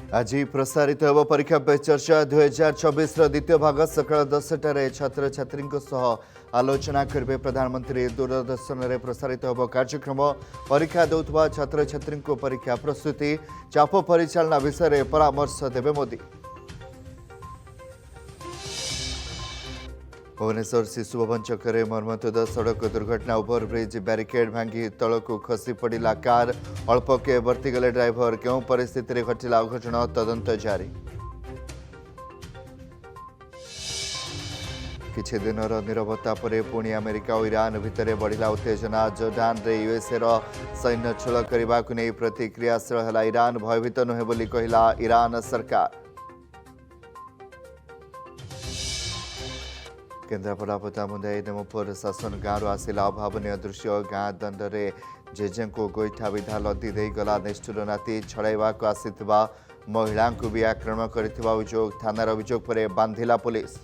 आज प्रसारित होब परीक्षा पे चर्चा 2024 द्वितीय भाग सकाल 10टार छात्र छात्री आलोचना करेंगे प्रधानमंत्री। दूरदर्शन में प्रसारित होब कार्यक्रम परीक्षा देउथबा छात्र छात्री परीक्षा प्रस्तुति चाप परिचालना विषय में परामर्श देवे मोदी। भुवनेश्वर शिशु भवन छकरे मर्मन्तुद सड़क दुर्घटना ओभरब्रिज ब्यारिकेड भांगी तलक खसी पड़ा कार अल्पके वर्तीगले ड्राइवर क्यों परिस्थिति में घटिला अघटन तदंत जारी। किछि दिनर नीरवता परे पुणी अमेरिका और ईरान भितर बढ़िला उत्तेजना। जोर्डान रे यूएसए रो सैन्य छल करने को नहीं प्रतिक्रियाशील है ईरान। भयभीत नुहे बोली कहला ईरान सरकार। केन्द्रापड़ा पतामुंदाई नेमुपुर शासन गाँव आसिला अभावनीय दृश्य। गाँ दंडरे जेजे को गोईठा विधा लदी दे गला निष्ठुर नाती। छड़ाइवा आसिथिबा महिला को भी आक्रमण करथिबा अभियोग। थानार अभियोग पर बांधिला पुलिस।